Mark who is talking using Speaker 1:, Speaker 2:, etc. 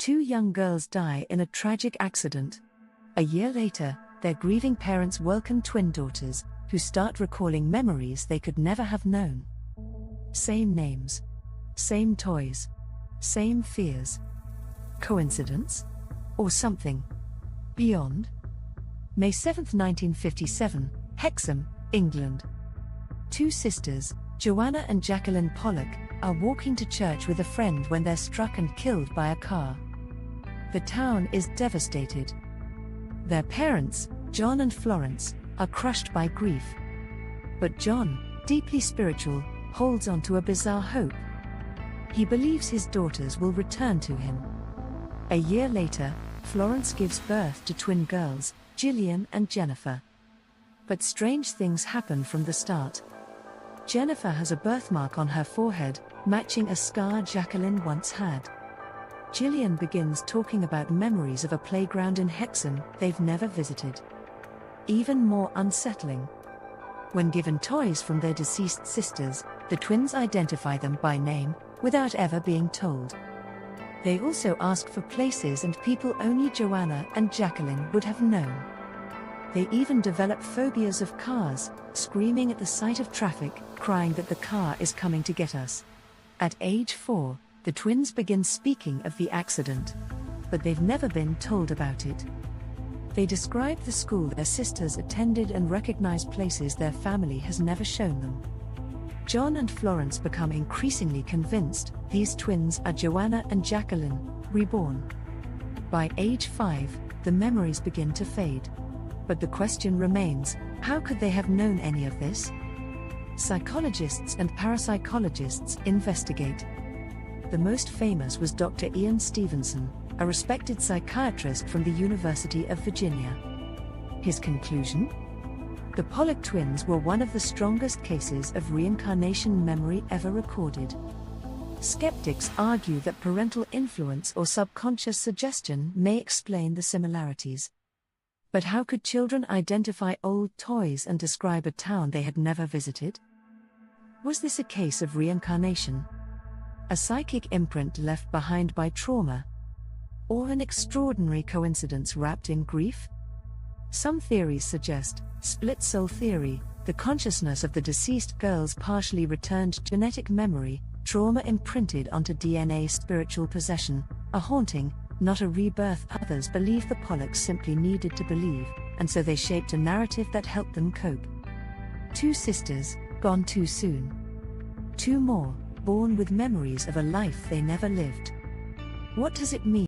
Speaker 1: Two young girls die in a tragic accident. A year later, their grieving parents welcome twin daughters, who start recalling memories they could never have known. Same names. Same toys. Same fears. Coincidence? Or something beyond? May 7, 1957, Hexham, England. Two sisters, Joanna and Jacqueline Pollock, are walking to church with a friend when they're struck and killed by a car. The town is devastated. Their parents, John and Florence, are crushed by grief. But John, deeply spiritual, holds on to a bizarre hope. He believes his daughters will return to him. A year later, Florence gives birth to twin girls, Gillian and Jennifer. But strange things happen from the start. Jennifer has a birthmark on her forehead, matching a scar Jacqueline once had. Gillian begins talking about memories of a playground in Hexham they've never visited. Even more unsettling. When given toys from their deceased sisters, the twins identify them by name, without ever being told. They also ask for places and people only Joanna and Jacqueline would have known. They even develop phobias of cars, screaming at the sight of traffic, crying that the car is coming to get us. At age 4, the twins begin speaking of the accident. But they've never been told about it. They describe the school their sisters attended and recognize places their family has never shown them. John and Florence become increasingly convinced these twins are Joanna and Jacqueline, reborn. By age 5, the memories begin to fade. But the question remains, how could they have known any of this? Psychologists and parapsychologists investigate. The most famous was Dr. Ian Stevenson, a respected psychiatrist from the University of Virginia. His conclusion? The Pollock twins were one of the strongest cases of reincarnation memory ever recorded. Skeptics argue that parental influence or subconscious suggestion may explain the similarities. But how could children identify old toys and describe a town they had never visited? Was this a case of reincarnation? A psychic imprint left behind by trauma? Or an extraordinary coincidence wrapped in grief? Some theories suggest split soul theory, the consciousness of the deceased girls partially returned genetic memory, trauma imprinted onto DNA, spiritual possession, a haunting, not a rebirth. Others believe the Pollocks simply needed to believe, and so they shaped a narrative that helped them cope. Two sisters, gone too soon. Two more, born with memories of a life they never lived. What does it mean